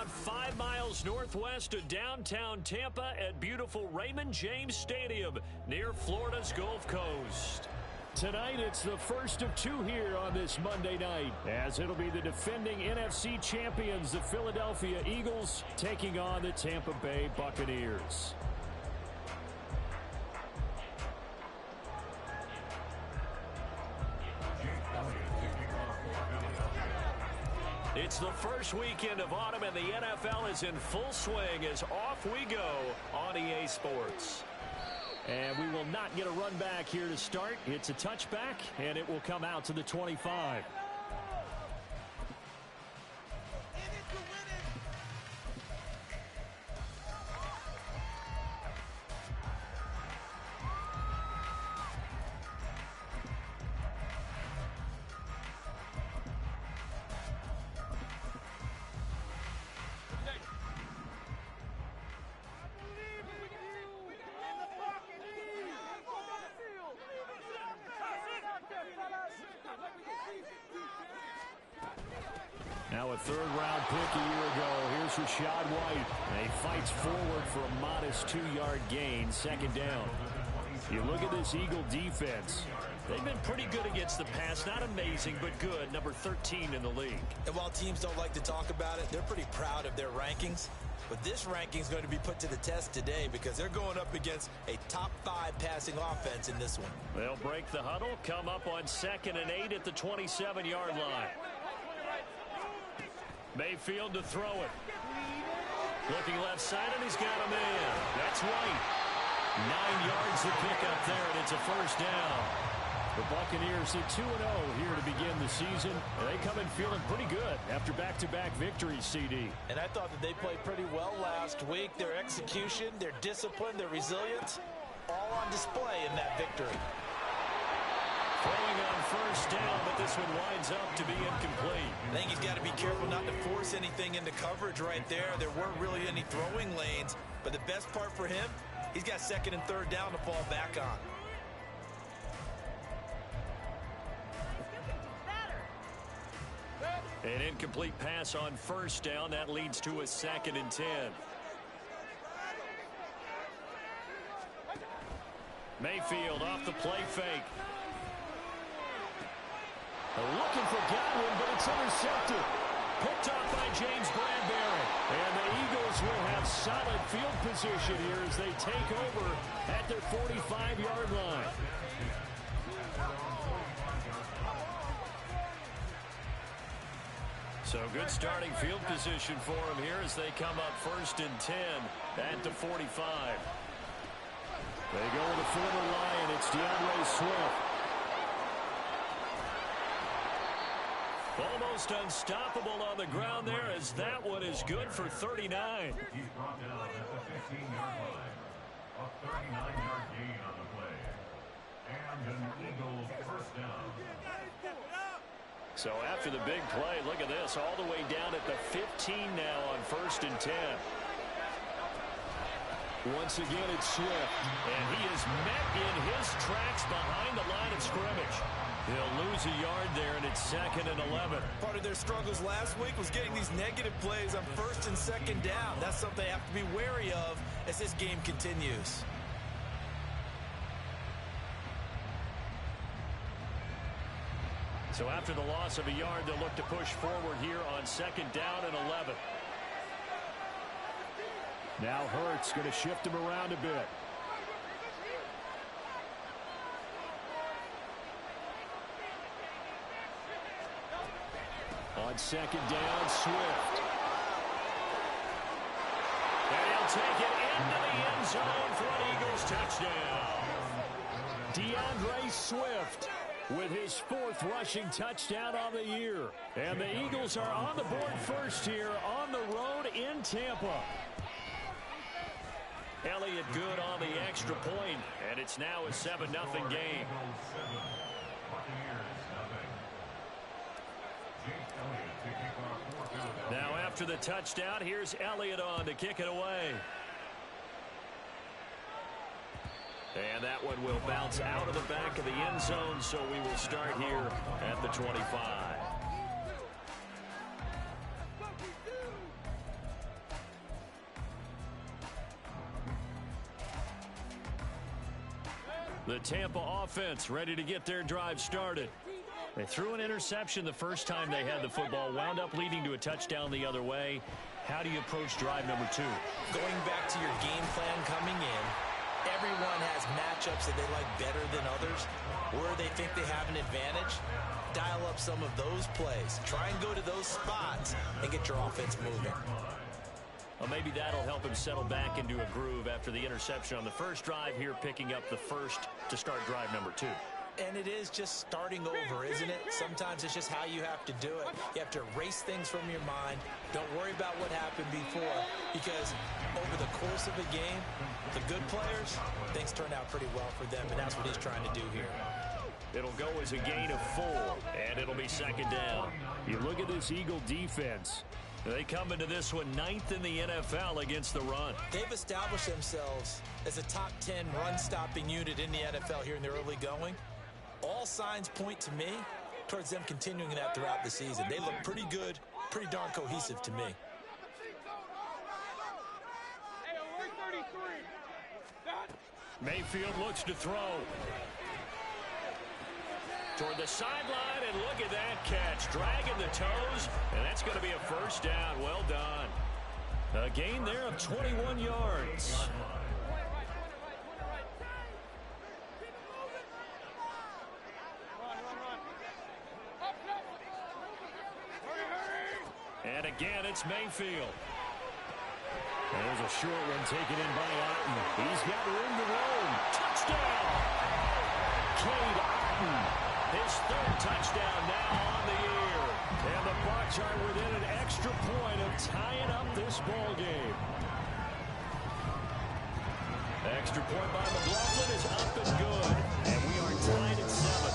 about 5 miles northwest of downtown Tampa at beautiful Raymond James Stadium near Florida's Gulf Coast. Tonight, it's the first of two here on this Monday night, as it'll be the defending NFC champions, the Philadelphia Eagles, taking on the Tampa Bay Buccaneers. It's the first weekend of autumn, and the NFL is in full swing as off we go on EA Sports. And we will not get a run back here to start. It's a touchback, and it will come out to the 25. Now a third-round pick a year ago. Here's Rachaad White. And he fights forward for a modest 2-yard gain, second down. You look at this Eagle defense. They've been pretty good against the pass. Not amazing, but good. Number 13 in the league. And while teams don't like to talk about it, they're pretty proud of their rankings. But this ranking is going to be put to the test today because they're going up against a top 5 passing offense in this one. They'll break the huddle, come up on 2nd and 8 at the 27-yard line. Mayfield to throw it. Looking left side, and he's got a man. That's White. 9 yards to pick up there, and it's a first down. The Buccaneers at 2-0 here to begin the season. And they come in feeling pretty good after back-to-back victories, CD. And I thought that they played pretty well last week. Their execution, their discipline, their resilience, all on display in that victory. Throwing on first down, but this one winds up to be incomplete. I think he's got to be careful not to force anything into coverage right there. There weren't really any throwing lanes, but the best part for him, he's got 2nd and 3rd down to fall back on. An incomplete pass on first down. That leads to a 2nd and 10. Mayfield off the play fake. Looking for Godwin, but it's intercepted. Picked off by James Bradbury. And the Eagles will have solid field position here as they take over at their 45-yard line. So good starting field position for them here as they come up 1st and 10 at the 45. They go with a former Lion. It's DeAndre Swift. Almost unstoppable on the ground there as that one is good for 39. He's brought down at the 15-yard line. A 39-yard gain on the play. And an Eagles first down. So after the big play, look at this, all the way down at the 15 now on 1st and 10. Once again, it's Swift, and he is met in his tracks behind the line of scrimmage. He'll lose a yard there, and it's 2nd and 11. Part of their struggles last week was getting these negative plays on 1st and 2nd down. That's something they have to be wary of as this game continues. So after the loss of a yard, they'll look to push forward here on 2nd down and 11. Now Hurts going to shift him around a bit. On 2nd down, Swift. And he'll take it into the end zone for an Eagles touchdown. DeAndre Swift with his 4th rushing touchdown on the year. And the Eagles are on the board first here on the road in Tampa. Elliott good on the extra point, and it's now a 7-0 game. Now after the touchdown, here's Elliott on to kick it away. And that one will bounce out of the back of the end zone, so we will start here at the 25. The Tampa offense ready to get their drive started. They threw an interception the first time they had the football, wound up leading to a touchdown the other way. How do you approach drive number 2? Going back to your game plan coming in, everyone has matchups that they like better than others, where they think they have an advantage. Dial up some of those plays. Try and go to those spots and get your offense moving. Well, maybe that'll help him settle back into a groove after the interception on the first drive here, picking up the first to start drive number 2. And it is just starting over, isn't it? Sometimes it's just how you have to do it. You have to erase things from your mind. Don't worry about what happened before, because over the course of a game, the good players, things turn out pretty well for them, and that's what he's trying to do here. It'll go as a gain of 4, and it'll be second down. You look at this Eagle defense. They come into this one 9th in the NFL against the run. They've established themselves as a top 10 run-stopping unit in the NFL here in the early going. All signs point to me towards them continuing that throughout the season. They look pretty good, pretty darn cohesive to me. Mayfield looks to throw. Toward the sideline, and look at that catch. Dragging the toes, and that's going to be a first down. Well done. A gain there of 21 yards. And again, it's Mayfield. There's a short one taken in by Otten. He's got room to roam. Touchdown! Cade Otten, his 3rd touchdown now on the year. And the Bucs are within an extra point of tying up this ball game. Extra point by McLaughlin is up and good. And we are tied at 7.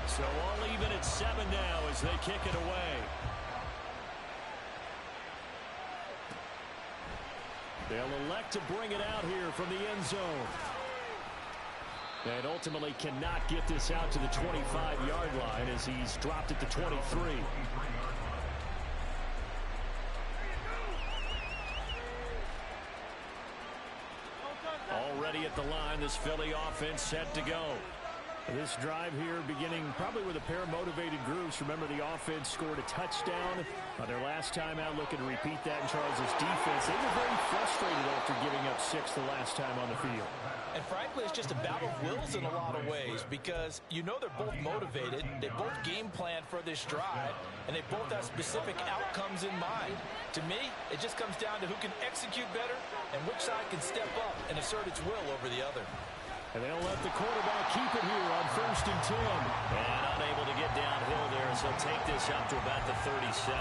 So all even at 7 now as they kick it away. They'll elect to bring it out here from the end zone. And ultimately cannot get this out to the 25-yard line as he's dropped at the 23. Already at the line, this Philly offense set to go. This drive here beginning probably with a pair of motivated groups. Remember, the offense scored a touchdown on their last time out. Looking to repeat that in Charles' defense. They were very frustrated after giving up 6 the last time on the field. And frankly, it's just a battle of wills in a lot of ways, because you know they're both motivated. They both game plan for this drive, and they both have specific outcomes in mind. To me, it just comes down to who can execute better and which side can step up and assert its will over the other. And they'll let the quarterback keep it here on 1st and 10. And unable to get downhill there, so take this up to about the 37.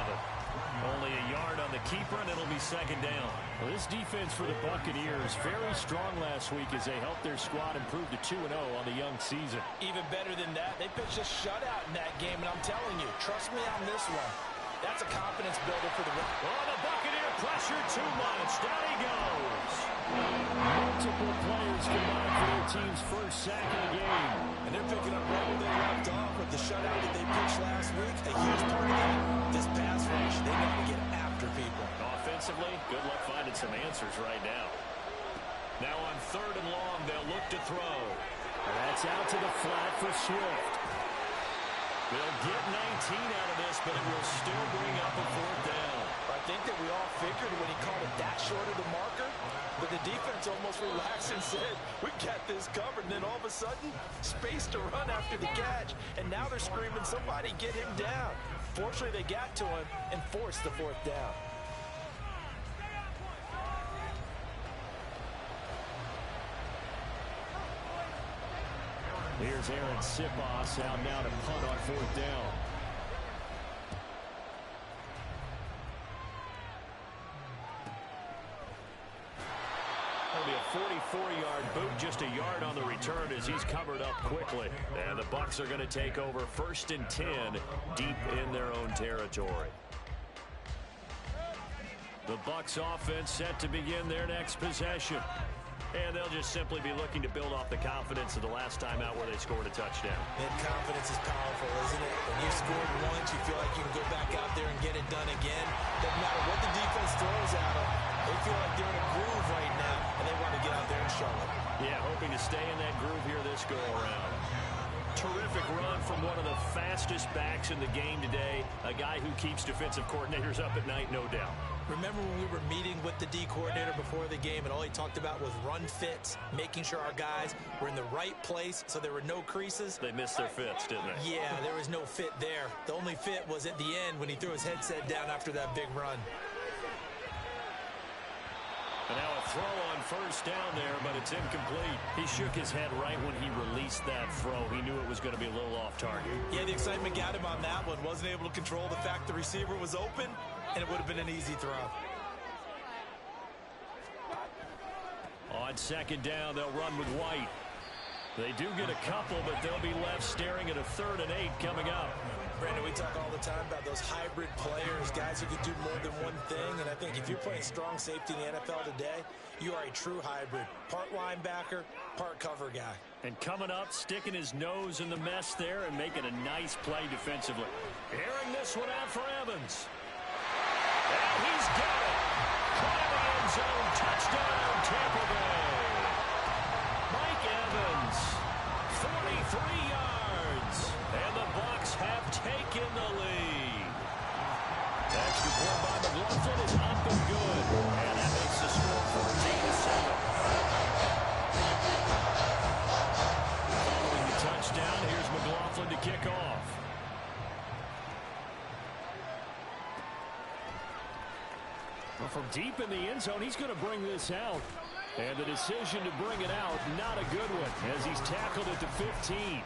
Only a yard on the keeper, and it'll be second down. Well, this defense for the Buccaneers, very strong last week as they helped their squad improve to 2-0 on the young season. Even better than that, they pitched a shutout in that game, and I'm telling you, trust me on this one. That's a confidence builder for the... Oh, the Buccaneer pressure too much. Down he goes. Multiple players combined for their team's first sack of the game. And they're picking up right where they left off with the shutout that they pitched last week. A huge part of that, this pass rush. They know how to get after people. Offensively, good luck finding some answers right now. Now on 3rd and long, they'll look to throw. And that's out to the flat for Swift. They'll get 19 out of this, but it will still bring up a 4th down. I think that we all figured when he called it that short of the marker, but the defense almost relaxed and said, we got this covered. And then all of a sudden, space to run after the catch. And now they're screaming, somebody get him down. Fortunately, they got to him and forced the 4th down. Here's Aaron Sipos out now to punt on 4th down. Only a 44-yard boot, just a yard on the return as he's covered up quickly. And the Bucs are going to take over 1st and 10 deep in their own territory. The Bucs offense set to begin their next possession. And they'll just simply be looking to build off the confidence of the last time out where they scored a touchdown. And confidence is powerful, isn't it? When you scored once, you feel like you can go back out there and get it done again. Doesn't matter what the defense throws at them. They feel like they're in a groove right now, and they want to get out there and show it. Yeah, hoping to stay in that groove here this go-around. Terrific run from one of the fastest backs in the game today. A guy who keeps defensive coordinators up at night, no doubt. Remember when we were meeting with the D coordinator before the game, and all he talked about was run fits, making sure our guys were in the right place so there were no creases? They missed their fits, didn't they? Yeah, there was no fit there. The only fit was at the end when he threw his headset down after that big run. And now a throw on first down there, but it's incomplete. He shook his head right when he released that throw. He knew it was going to be a little off target. Yeah, the excitement got him on that one. Wasn't able to control the fact the receiver was open, and it would have been an easy throw. On second down, they'll run with White. They do get a couple, but they'll be left staring at a 3rd and 8 coming up. Brandon, we talk all the time about those hybrid players, guys who can do more than one thing, and I think if you're playing strong safety in the NFL today, you are a true hybrid. Part linebacker, part cover guy. And coming up, sticking his nose in the mess there and making a nice play defensively. Airing this one out for Evans. And he's got it. Caught in the end zone. Touchdown, Tampa Bay. Mike Evans, 43 yards. And the Bucs have taken the lead. Extra point by McLaughlin is up and good. And that makes the score 14-7. Following the touchdown, here's McLaughlin to kick off. Well, from deep in the end zone, he's going to bring this out. And the decision to bring it out, not a good one, as he's tackled at the 15.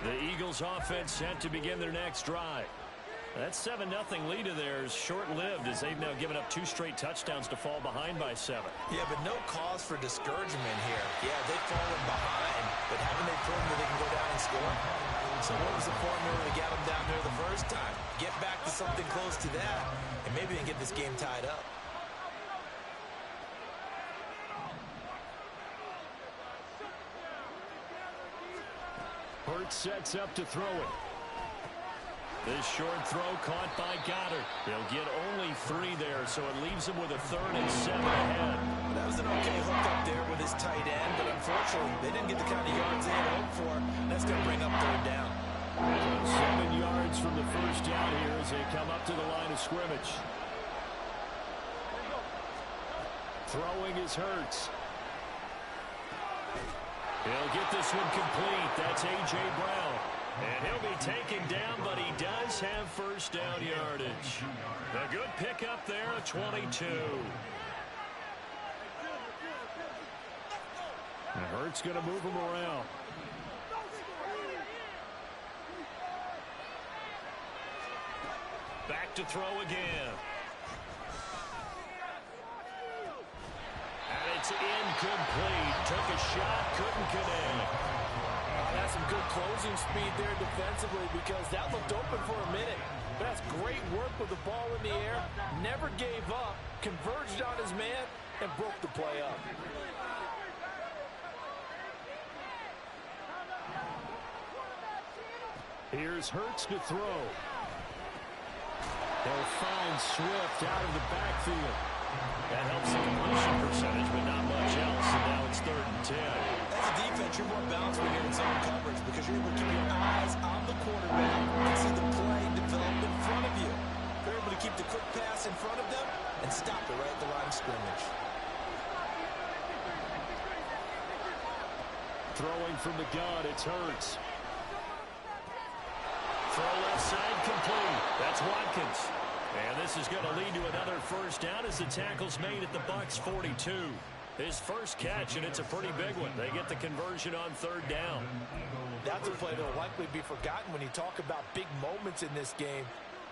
The Eagles offense set to begin their next drive. That 7-0 lead of theirs short-lived as they've now given up 2 straight touchdowns to fall behind by 7. Yeah, but no cause for discouragement here. Yeah, they've fallen behind, but haven't they proven that they can go down and score? So what was the formula that got them down there the first time? Get back to something close to that, and maybe they can get this game tied up. Hurts sets up to throw it. This short throw caught by Goddard. They'll get only 3 there, so it leaves them with a 3rd and 7 ahead. That was an okay hook up there with his tight end, but unfortunately, they didn't get the kind of yards they had hoped for. That's going to bring up 3rd down. 7 yards from the first down here as they come up to the line of scrimmage. Throwing is Hurts. He'll get this one complete. That's A.J. Brown. And he'll be taken down, but he does have first down yardage. A good pickup there at 22. And Hurts going to move him around. Back to throw again. And it's incomplete. Took a shot, couldn't connect. That's some good closing speed there defensively because that looked open for a minute. That's great work with the ball in the air. Never gave up, converged on his man, and broke the play up. Here's Hurts to throw. They'll find Swift out of the backfield. That helps the completion percentage, but not much else, and now it's 3rd and 10. As a defense, you're more balanced when you're in zone coverage because you're able to keep your eyes on the quarterback and see the play develop in front of you. You're able to keep the quick pass in front of them and stop it right at the line of scrimmage. Throwing from the gun, it's Hurts. Throw left side complete. That's Watkins. And this is going to lead to another first down as the tackle's made at the Bucs 42. His first catch, and it's a pretty big one. They get the conversion on third down. That's a play that will likely be forgotten when you talk about big moments in this game.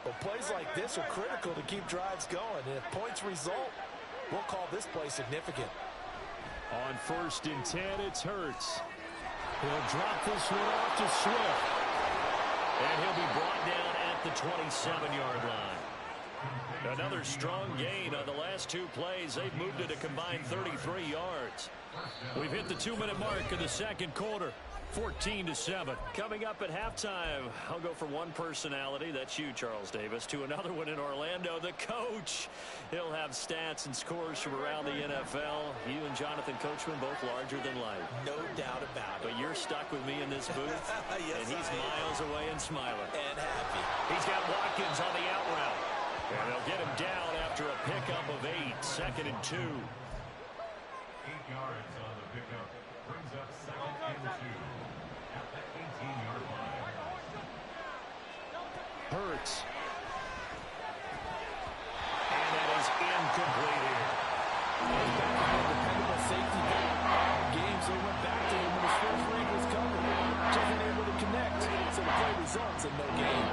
But plays like this are critical to keep drives going. And if points result, we'll call this play significant. On 1st and 10, it's Hurts. He'll drop this one off to Swift. And he'll be brought down at the 27-yard line. Another strong gain on the last 2 plays. They've moved it a combined 33 yards. We've hit the 2-minute mark in the second quarter. 14-7. Coming up at halftime, I'll go from one personality, that's you, Charles Davis, to another one in Orlando, the coach. He'll have stats and scores from around the NFL. You and Jonathan Coachman both larger than life. No doubt about it. But you're stuck with me in this booth, yes, and he's miles away and smiling. And happy. He's got Watkins on the out route. And they'll get him down after a pickup of 8, 2nd and 2. 8 yards on the pickup. Brings up 2nd and 2 at the 18-yard line. Hurts. And that is incomplete here. Dependable safety games, they went back to him when his first read was covered. Just unable to connect, so the play results in no gain.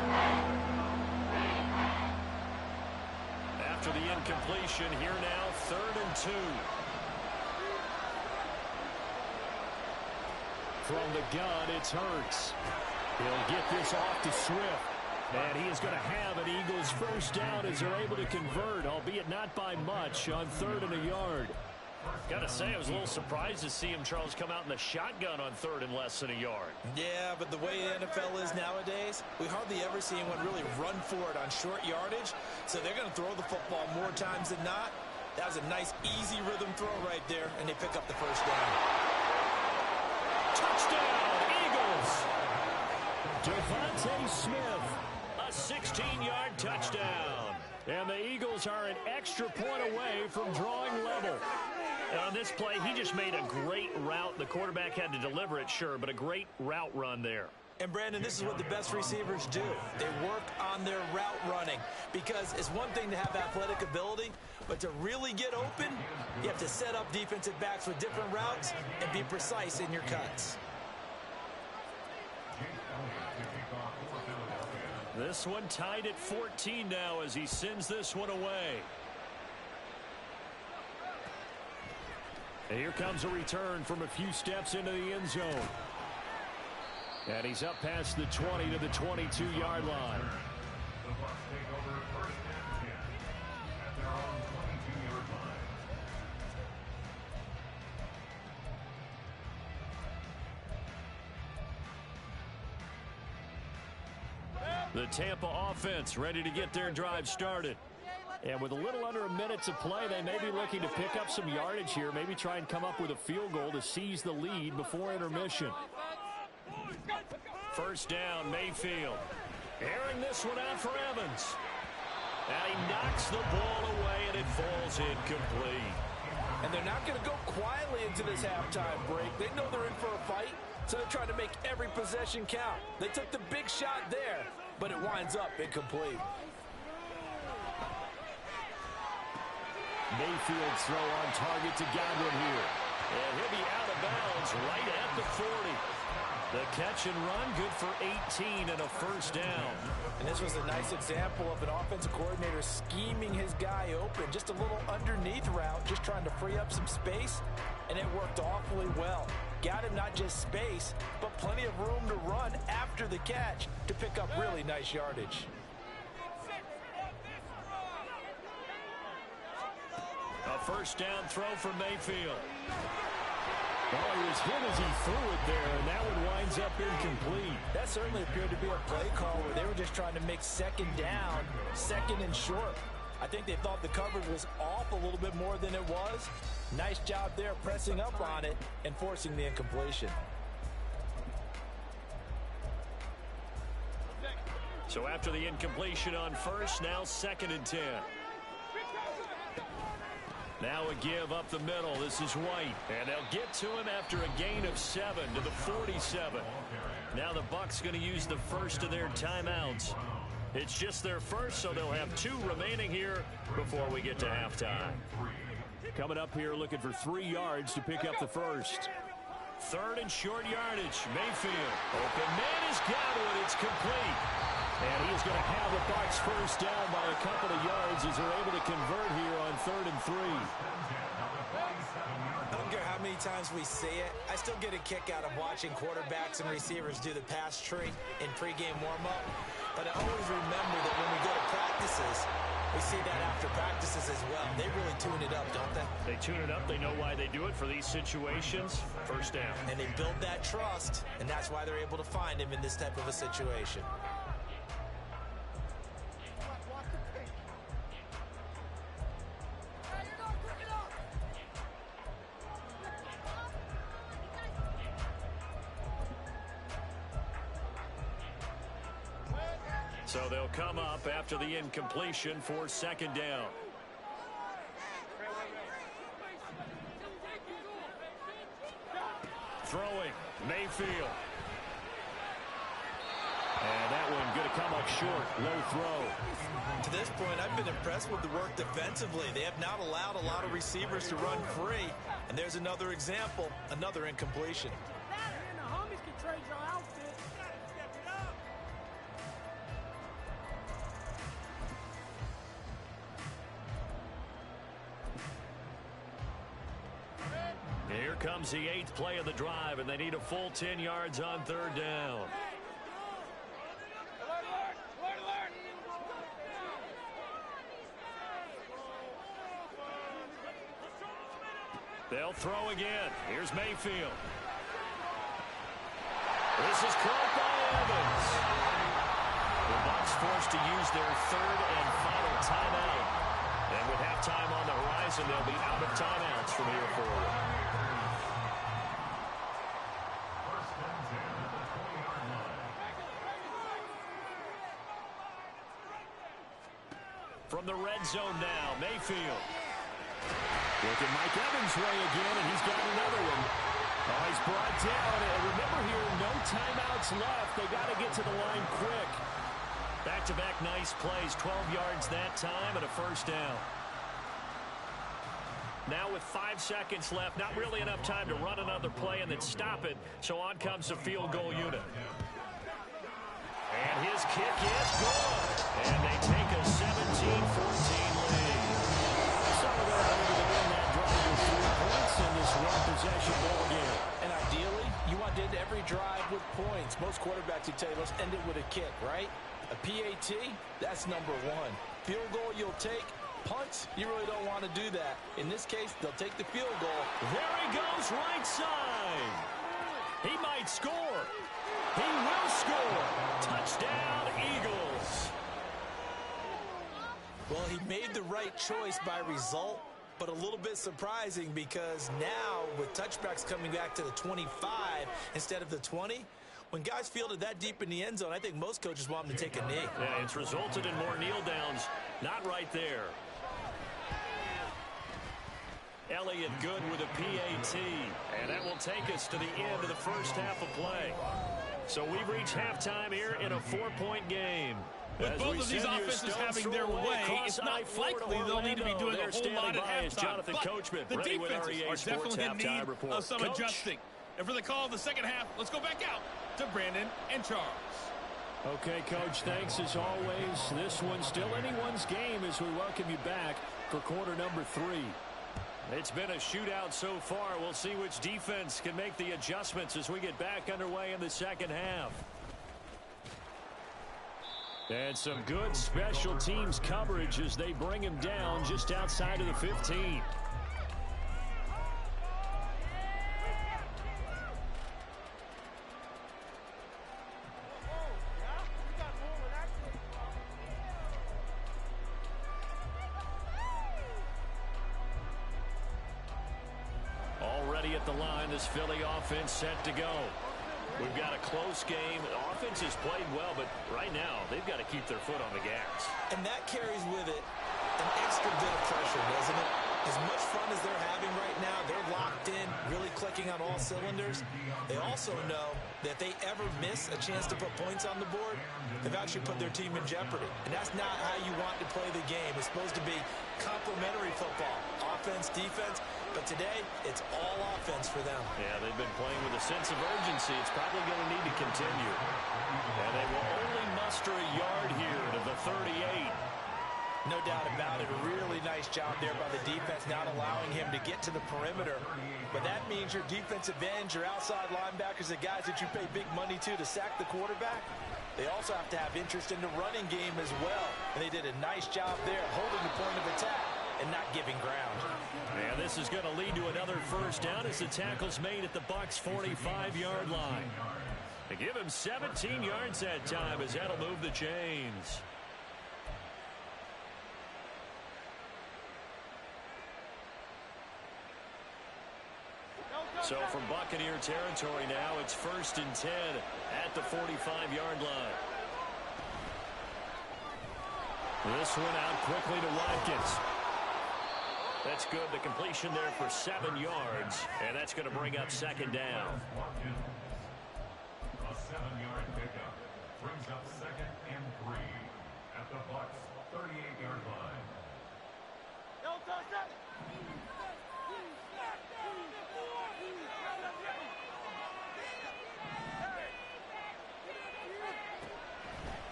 After the incompletion, here now, 3rd and 2. From the gun, it's Hurts. He'll get this off to Swift. And he is going to have an Eagles first down as they're able to convert, albeit not by much, on 3rd and a yard. Got to say, I was a little surprised to see him, Charles, come out in the shotgun on 3rd and less than a yard. Yeah, but the way the NFL is nowadays, we hardly ever see anyone really run for it on short yardage. So they're going to throw the football more times than not. That was a nice, easy rhythm throw right there, and they pick up the first down. Touchdown, Eagles! Devontae Smith. A 16-yard touchdown. And the Eagles are an extra point away from drawing level. And on this play, he just made a great route. The quarterback had to deliver it, sure, but a great route run there. And, Brandon, this is what the best receivers do. They work on their route running because it's one thing to have athletic ability, but to really get open, you have to set up defensive backs with different routes and be precise in your cuts. This one tied at 14 now as he sends this one away. And here comes a return from a few steps into the end zone. And he's up past the 20 to the 22-yard line. The Bucs take over 1st and 10 at their own 22-yard line. The Tampa offense ready to get their drive started. And with a little under a minute to play, they may be looking to pick up some yardage here, maybe try and come up with a field goal to seize the lead before intermission. First down, Mayfield. Airing this one out for Evans. And he knocks the ball away, and it falls incomplete. And they're not going to go quietly into this halftime break. They know they're in for a fight, so they're trying to make every possession count. They took the big shot there, but it winds up incomplete. Mayfield's throw on target to Godwin here. And he'll be out of bounds right at the 40. The catch and run, good for 18 and a first down. And this was a nice example of an offensive coordinator scheming his guy open. Just a little underneath route, just trying to free up some space, and it worked awfully well. Got him not just space, but plenty of room to run after the catch to pick up really nice yardage. A first down throw for Mayfield. Oh, he was hit as he threw it there, and that one winds up incomplete. That certainly appeared to be a play call where they were just trying to make second down, second and short. I think they thought the coverage was off a little bit more than it was. Nice job there pressing up on it and forcing the incompletion. So after the incompletion on first, now 2nd and 10. Now a give up the middle. This is White. And they'll get to him after a gain of 7 to the 47. Now the Bucs going to use the first of their timeouts. It's just their first, so they'll have 2 remaining here before we get to halftime. Coming up here looking for 3 yards to pick up the first. 3rd and short yardage. Mayfield. Open man has got it. It's complete. And he's going to have the Bucs first down by a couple of yards as they're able to convert here on 3rd and 3. I don't care how many times we see it. I still get a kick out of watching quarterbacks and receivers do the pass tree in pregame warm-up. But I always remember that when we go to practices, we see that after practices as well. They really tune it up, don't they? They tune it up. They know why they do it for these situations. First down. And they build that trust, and that's why they're able to find him in this type of a situation. So they'll come up after the incompletion for 2nd down. Throwing, Mayfield. And that one going to come up short. Low throw. To this point, I've been impressed with the work defensively. They have not allowed a lot of receivers to run free. And there's another example, another incompletion. Here comes the 8th play of the drive, and they need a full 10 yards on 3rd down. They'll throw again. Here's Mayfield. This is caught by Evans. The Bucs forced to use their 3rd and final timeout. And with halftime on the horizon, they'll be out of timeouts from here forward. From the red zone now, Mayfield. Looking Mike Evans' way again, and he's got another one. Oh, he's brought down. And remember here, no timeouts left. They got to get to the line quick. Back-to-back nice plays, 12 yards that time, and a first down. Now with 5 seconds left, not really enough time to run another play and then stop it. So on comes the field goal unit. And his kick is good. And they take a 17-14 lead. Some of them able to win that drive with 3 points in this one-possession ball game. And ideally, you want to end every drive with points. Most quarterbacks would tell you, let's end it with a kick, right? A PAT, that's number 1. Field goal you'll take. Punts, you really don't want to do that. In this case, they'll take the field goal. There he goes, right side. He might score. He will score. Touchdown, Eagles. Well, he made the right choice by result, but a little bit surprising because now with touchbacks coming back to the 25 instead of the 20, when guys fielded that deep in the end zone, I think most coaches want them to take a knee. Yeah, it's resulted in more kneel downs. Not right there. Elliott good with a PAT, and that will take us to the end of the first half of play. So we've reached halftime here in a 4-point game. With both of these offenses having their way, it's not likely they'll need to be doing a whole lot at halftime. But the defenses are definitely in need of some adjusting. And for the call of the second half, let's go back out to Brandon and Charles. Okay, Coach, thanks as always. This one's still anyone's game as we welcome you back for quarter number 3. It's been a shootout so far. We'll see which defense can make the adjustments as we get back underway in the second half. And some good special teams coverage as they bring him down just outside of the 15. Already at the line, this Philly offense set to go. We've got a close game. The offense has played well, but right now they've got to keep their foot on the gas. And that carries with it an extra bit of pressure, doesn't it? as much fun as they're having right now, they're locked in, really clicking on all cylinders. They also know that if they ever miss a chance to put points on the board, they've actually put their team in jeopardy. And that's not how you want to play the game. It's supposed to be complementary football, offense, defense. But today, it's all offense for them. Yeah, they've been playing with a sense of urgency. It's probably going to need to continue. And they will only muster a yard here to the 38. No doubt about it. A really nice job there by the defense, not allowing him to get to the perimeter. But that means your defensive ends, your outside linebackers, the guys that you pay big money to sack the quarterback, they also have to have interest in the running game as well. And they did a nice job there, holding the point of attack and not giving ground. And this is going to lead to another first down as the tackle's made at the Bucs' 45-yard line. They give him 17 yards that time as that'll move the chains. So from Buccaneer territory now, it's 1st and 10 at the 45-yard line. This one out quickly to Watkins. That's good. The completion there for 7 yards, and that's going to bring up 2nd down. A 7-yard pickup brings up 2nd and 3 at the Bucs' 38-yard line.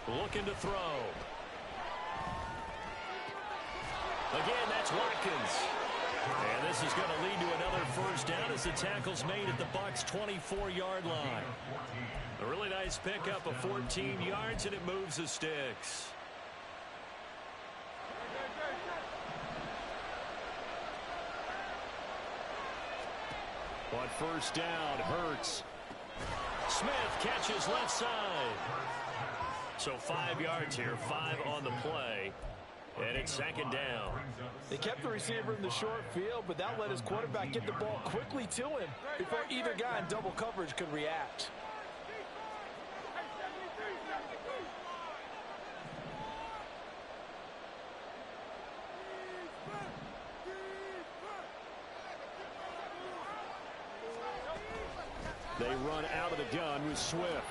Looking to throw. Again, that's Watkins. And this is going to lead to another first down as the tackle's made at the Bucs' 24-yard line. A really nice pickup of 14 yards, and it moves the sticks. On first down, Hurts. Smith catches left side. So 5 yards here, 5 on the play. And it's 2nd down. They kept the receiver in the short field, but that let his quarterback get the ball quickly to him before either guy in double coverage could react. They run out of the gun with Swift.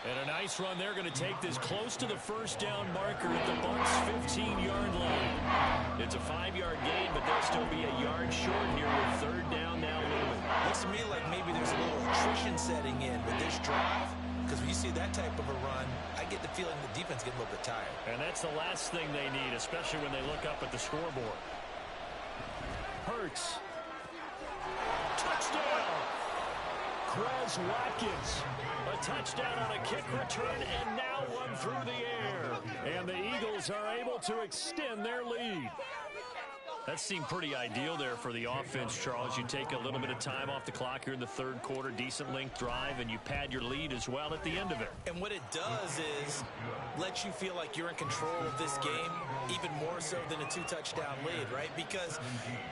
And a nice run. They're going to take this close to the first down marker at the Bucs' 15-yard line. It's a 5-yard gain, but they'll still be a yard short here with 3rd down now looming. Looks to me like maybe there's a little attrition setting in with this drive, because when you see that type of a run, I get the feeling the defense gets a little bit tired. And that's the last thing they need, especially when they look up at the scoreboard. Hurts. Touchdown! Quez Watkins. A touchdown on a kick return, and now one through the air. And the Eagles are able to extend their lead. That seemed pretty ideal there for the offense, Charles. You take a little bit of time off the clock here in the 3rd quarter, decent length drive, and you pad your lead as well at the end of it. And what it does is let you feel like you're in control of this game, even more so than a 2-touchdown lead, right? Because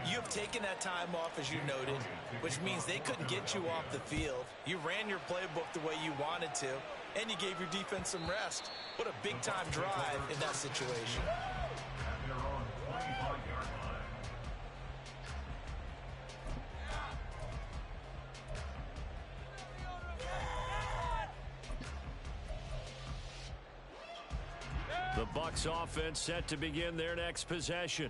you have taken that time off, as you noted, which means they couldn't get you off the field. You ran your playbook the way you wanted to, and you gave your defense some rest. What a big-time drive in that situation. At their own 25-yard line. The Bucs offense set to begin their next possession.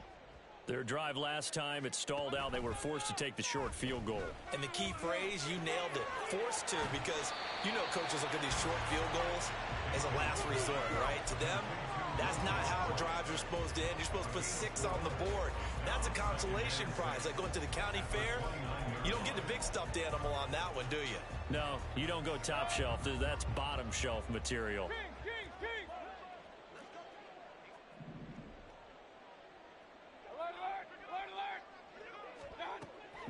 Their drive last time, it stalled out. They were forced to take the short field goal. And the key phrase, you nailed it, forced to, because you know coaches look at these short field goals as a last resort, right? To them, that's not how drives are supposed to end. You're supposed to put 6 on the board. That's a consolation prize. Like going to the county fair, you don't get the big stuffed animal on that one, do you? No, you don't go top shelf. That's bottom shelf material.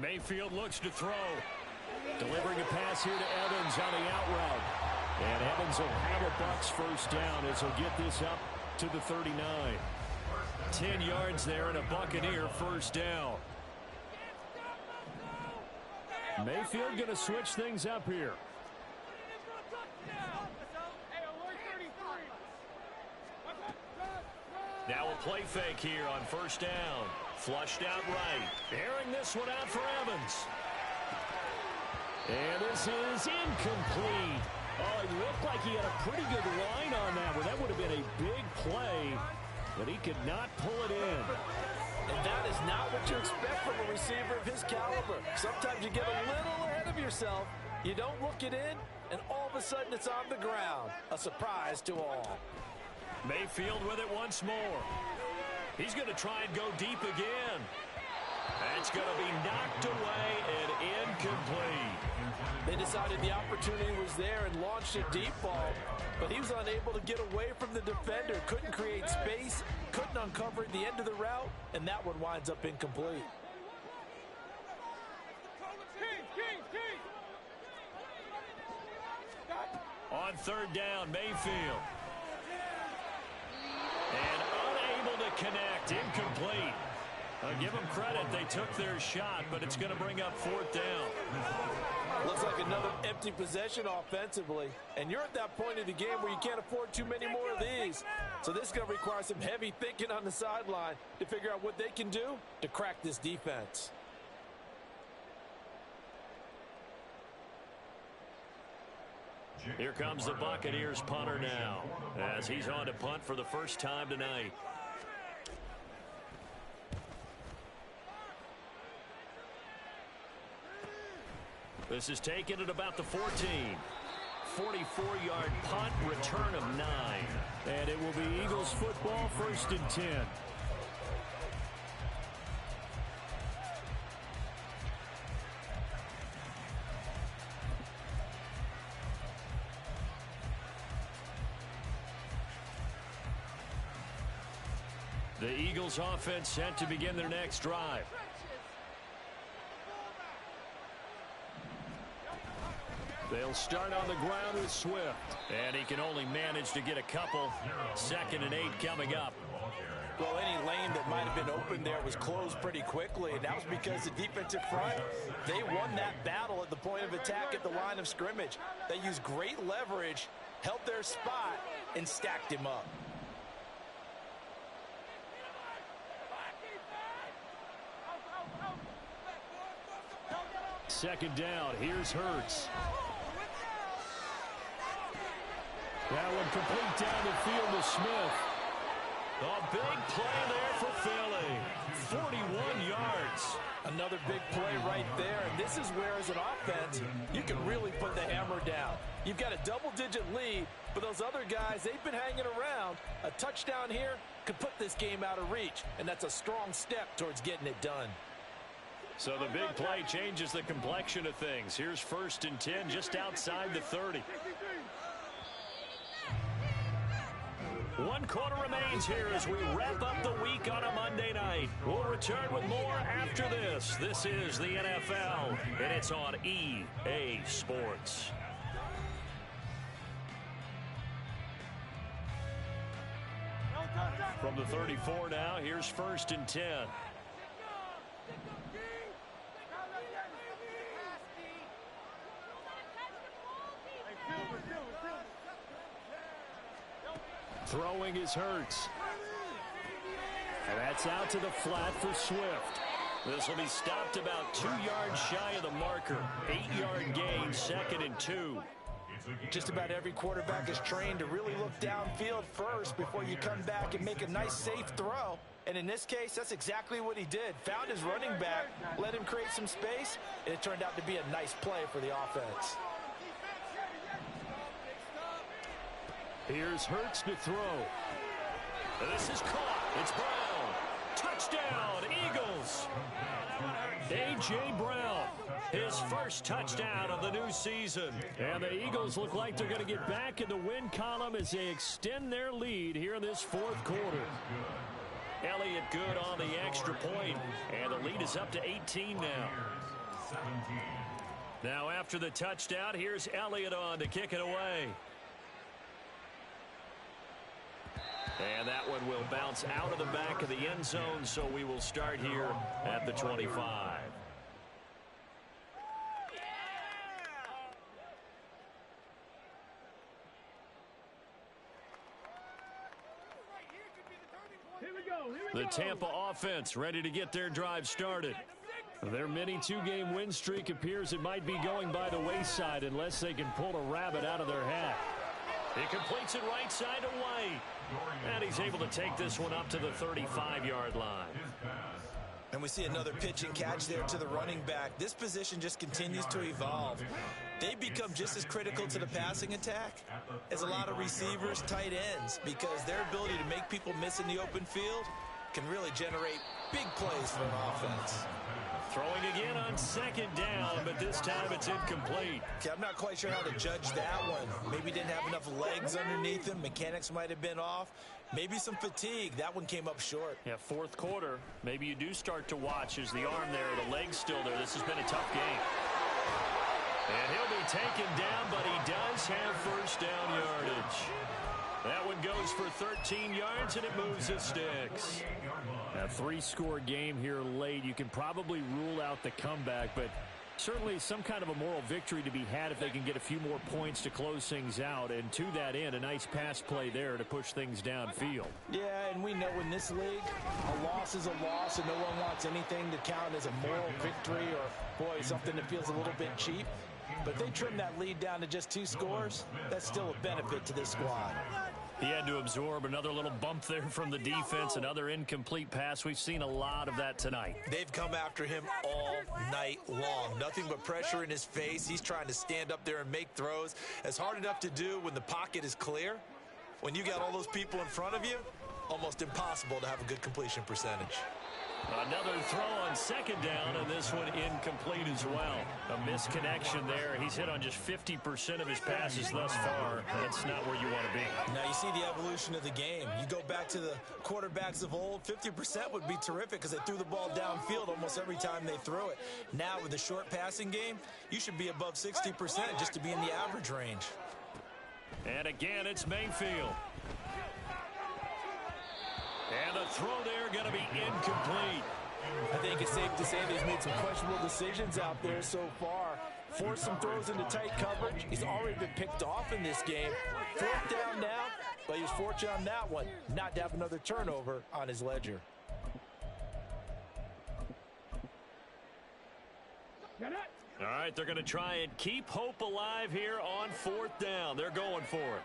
Mayfield looks to throw. Delivering a pass here to Evans on the out route. And Evans will have a Bucs first down as he'll get this up to the 39. 10 yards there and a Buccaneer first down. Mayfield going to switch things up here. Now a play fake here on first down. Flushed out right. Airing this one out for Evans. And this is incomplete. Oh, it looked like he had a pretty good line on that one. That would have been a big play, but he could not pull it in. And that is not what you expect from a receiver of his caliber. Sometimes you get a little ahead of yourself. You don't look it in, and all of a sudden it's on the ground. A surprise to all. Mayfield with it once more. He's going to try and go deep again. That's going to be knocked away and incomplete. They decided the opportunity was there and launched a deep ball, but he was unable to get away from the defender. Couldn't create space, couldn't uncover the end of the route, and that one winds up incomplete. On third down, Mayfield. And unable to connect, incomplete. Give them credit, they took their shot, but it's going to bring up fourth down. Looks like another empty possession offensively, and you're at that point of the game where you can't afford too many more of these. So this is going to require some heavy thinking on the sideline to figure out what they can do to crack this defense. Here comes the Buccaneers punter now, as he's on to punt for the first time tonight. This is taken at about the 14. 44-yard punt, return of 9. And it will be Eagles football, first and 10. The Eagles offense set to begin their next drive. They'll start on the ground with Swift. And he can only manage to get a couple. 2nd and 8 coming up. Well, any lane that might have been open there was closed pretty quickly, and that was because the defensive front, they won that battle at the point of attack at the line of scrimmage. They used great leverage, held their spot, and stacked him up. Second down, here's Hurts. That one complete down the field to Smith. A big play there for Philly. 41 yards. Another big play right there, and this is where, as an offense, you can really put the hammer down. You've got a double-digit lead, but those other guys, they've been hanging around. A touchdown here could put this game out of reach, and that's a strong step towards getting it done. So the big play changes the complexion of things. Here's 1st and 10 just outside the 30. 1 quarter remains here as we wrap up the week on a Monday night. We'll return with more after this. This is the NFL, and it's on EA Sports. From the 34 now, here's 1st and 10. Throwing is Hurts. And that's out to the flat for Swift. This will be stopped about 2 yards shy of the marker. 8-yard gain, 2nd and 2. Just about every quarterback is trained to really look downfield first before you come back and make a nice, safe throw. And in this case, that's exactly what he did. Found his running back, let him create some space, and it turned out to be a nice play for the offense. Here's Hurts to throw. This is caught. It's Brown. Touchdown, Eagles. A.J. Brown, his first touchdown of the new season. And the Eagles look like they're going to get back in the win column as they extend their lead here in this 4th quarter. Elliott good on the extra point, and the lead is up to 18 now. Now after the touchdown, here's Elliott on to kick it away. And that one will bounce out of the back of the end zone, so we will start here at the 25. Here we go. The Tampa offense ready to get their drive started. Their mini two-game win streak appears it might be going by the wayside unless they can pull a rabbit out of their hat. He completes it right side to White. And he's able to take this one up to the 35-yard line. And we see another pitch and catch there to the running back. This position just continues to evolve. They become just as critical to the passing attack as a lot of receivers, tight ends, because their ability to make people miss in the open field can really generate big plays for an offense. Throwing again on second down, but this time it's incomplete. Okay, I'm not quite sure how to judge that one. Maybe didn't have enough legs underneath him. Mechanics might have been off. Maybe some fatigue. That one came up short. Yeah, fourth quarter. Maybe you do start to watch as the arm there, the leg's still there. This has been a tough game. And he'll be taken down, but he does have first down yardage. That one goes for 13 yards, and it moves the sticks. A three-score game here late. You can probably rule out the comeback, but certainly some kind of a moral victory to be had if they can get a few more points to close things out. And to that end, a nice pass play there to push things downfield. Yeah, and we know in this league, a loss is a loss, and no one wants anything to count as a moral victory or, boy, something that feels a little bit cheap. But if they trim that lead down to just 2 scores, that's still a benefit to this squad. He had to absorb another little bump there from the defense, another incomplete pass. We've seen a lot of that tonight. They've come after him all night long. Nothing but pressure in his face. He's trying to stand up there and make throws. It's hard enough to do when the pocket is clear. When you got all those people in front of you, almost impossible to have a good completion percentage. Another throw on second down, and this one incomplete as well. A misconnection there. He's hit on just 50% of his passes thus far. That's not where you want to be. Now you see the evolution of the game. You go back to the quarterbacks of old, 50% would be terrific because they threw the ball downfield almost every time they threw it. Now with the short passing game, you should be above 60% just to be in the average range. And again, it's Mayfield. And the throw there going to be incomplete. I think it's safe to say that he's made some questionable decisions out there so far. Forced some throws into tight coverage. He's already been picked off in this game. 4th down now, but he was fortunate on that one not to have another turnover on his ledger. All right, they're going to try and keep hope alive here on 4th down. They're going for it.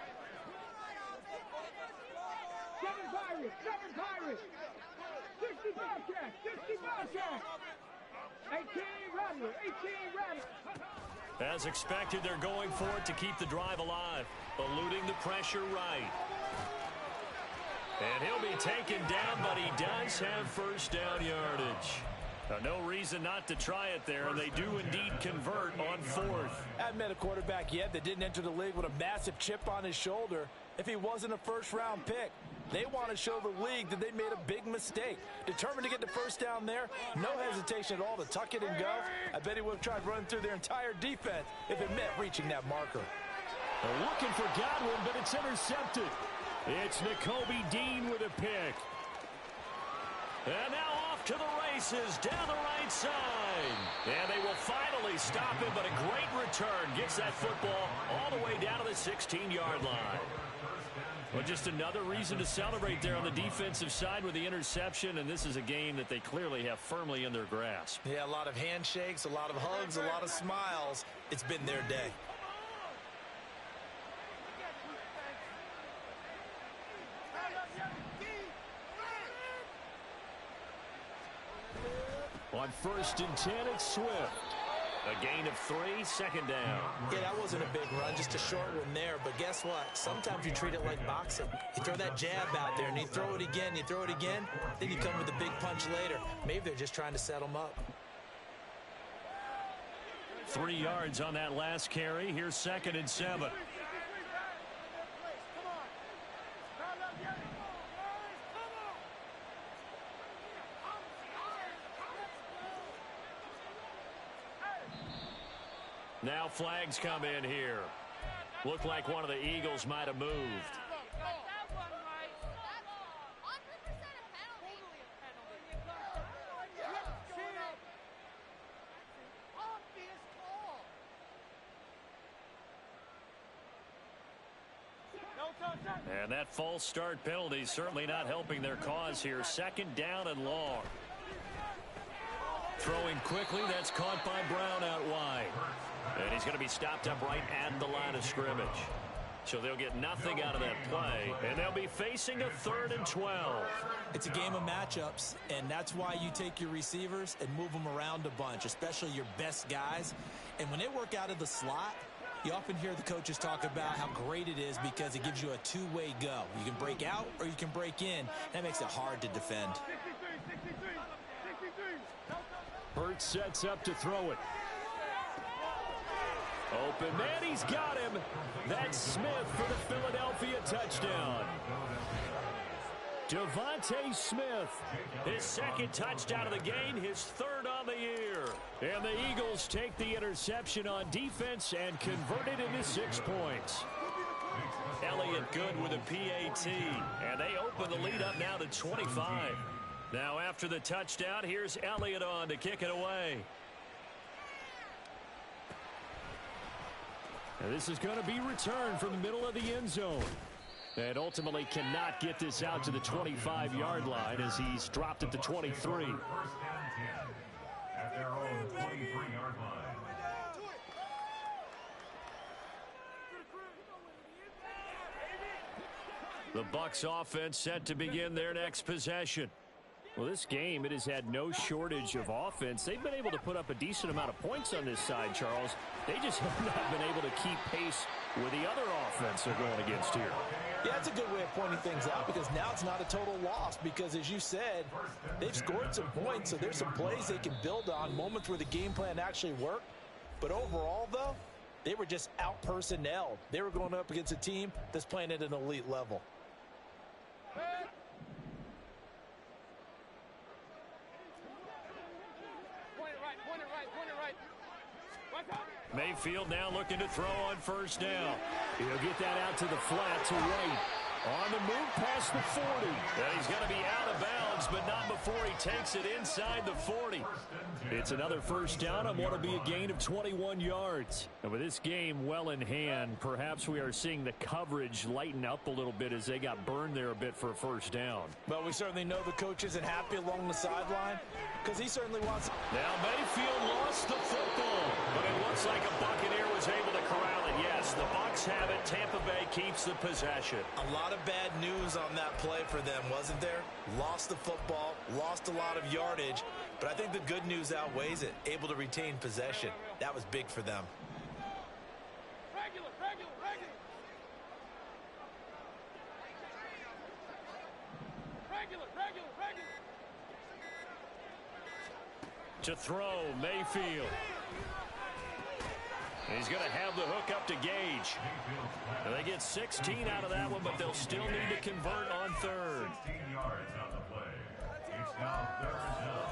7 Pirates, 60 Bobcats, 60 Bobcats, 18 Rattlers, 18 Rattlers. As expected, they're going for it to keep the drive alive, eluding the pressure right. And he'll be taken down, but he does have first down yardage. No reason not to try it there, and they do indeed convert on 4th. I haven't met a quarterback yet that didn't enter the league with a massive chip on his shoulder if he wasn't a first-round pick. They want to show the league that they made a big mistake. Determined to get the first down there, no hesitation at all to tuck it and go. I bet he would have tried running through their entire defense if it meant reaching that marker. They're looking for Godwin, but it's intercepted. It's Nakobe Dean with a pick. And now off to the races down the right side. And they will finally stop him, but a great return. Gets that football all the way down to the 16-yard line. Well, just another reason to celebrate there on the defensive side with the interception, and this is a game that they clearly have firmly in their grasp. Yeah, a lot of handshakes, a lot of hugs, a lot of smiles. It's been their day. On 1st and 10, it's Swift. A gain of 3, 2nd down. Yeah, that wasn't a big run, just a short one there. But guess what? Sometimes you treat it like boxing. You throw that jab out there, and you throw it again, then you come with a big punch later. Maybe they're just trying to set them up. 3 yards on that last carry. Here's 2nd and 7. Now flags come in here. Looked like one of the Eagles might have moved. And that false start penalty certainly not helping their cause here. 2nd down and long. Throwing quickly, that's caught by Brown out wide. And he's going to be stopped up right at the line of scrimmage. So they'll get nothing out of that play, and they'll be facing a 3rd and 12. It's a game of matchups, and that's why you take your receivers and move them around a bunch, especially your best guys. And when they work out of the slot, you often hear the coaches talk about how great it is because it gives you a two-way go. You can break out or you can break in. That makes it hard to defend. Hurts sets up to throw it. Open man, he's got him. That's Smith for the Philadelphia touchdown. Devontae Smith, his 2nd touchdown of the game, his 3rd on the year. And the Eagles take the interception on defense and convert it into 6 points. Elliott good with a PAT, and they open the lead up now to 25. Now after the touchdown, here's Elliott on to kick it away. And this is going to be returned from the middle of the end zone. And ultimately cannot get this out to the 25-yard line as he's dropped at the 23. First and 10 at their own 23-yard line. The Bucs offense set to begin their next possession. Well, this game, it has had no shortage of offense. They've been able to put up a decent amount of points on this side, Charles. They just have not been able to keep pace with the other offense they're going against here. Yeah, that's a good way of pointing things out because now it's not a total loss because, as you said, they've scored some points, so there's some plays they can build on, moments where the game plan actually worked. But overall, though, they were just out-personnelled. They were going up against a team that's playing at an elite level. Mayfield now looking to throw on 1st down. He'll get that out to the flat to right. On the move past the 40. And he's going to be out of bounds, but not before he takes it inside the 40. It's another 1st down on what will be a gain of 21 yards. And with this game well in hand, perhaps we are seeing the coverage lighten up a little bit as they got burned there a bit for a 1st down. But we certainly know the coach isn't happy along the sideline because he certainly wants. Now Mayfield lost the football, but it looks like a Buccaneer was able to corral it. Yes, the Bucs have it. Tampa Bay keeps the possession. A lot of bad news on that play for them, wasn't there? Lost the football, lost a lot of yardage, but I think the good news outweighs it. Able to retain possession. That was big for them. Regular. To throw, Mayfield. And he's going to have the hook up to Gage. And they get 16 out of that one, but they'll still need to convert on 3rd. 16 yards on the play. It's now 3rd down.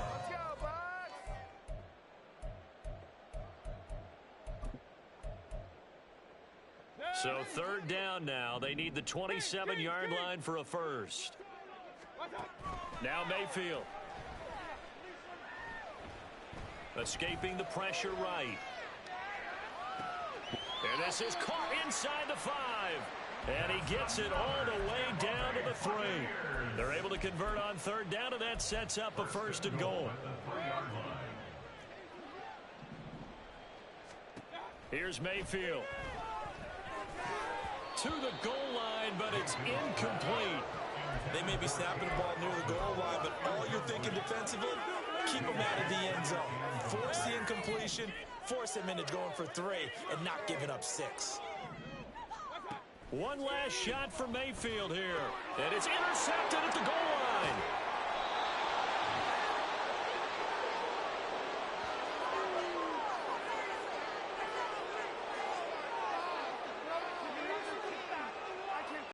So 3rd down now. They need the 27-yard line for a 1st. Now Mayfield. Escaping the pressure right. And this is caught inside the 5. And he gets it all the way down to the 3. They're able to convert on 3rd down, and that sets up a 1st and goal. Here's Mayfield. To the goal line, but it's incomplete. They may be snapping the ball near the goal line, but all you're thinking defensively, keep them out of the end zone. Force the incompletion, force them into going for 3, and not giving up 6. One last shot for Mayfield here. And it's intercepted at the goal line.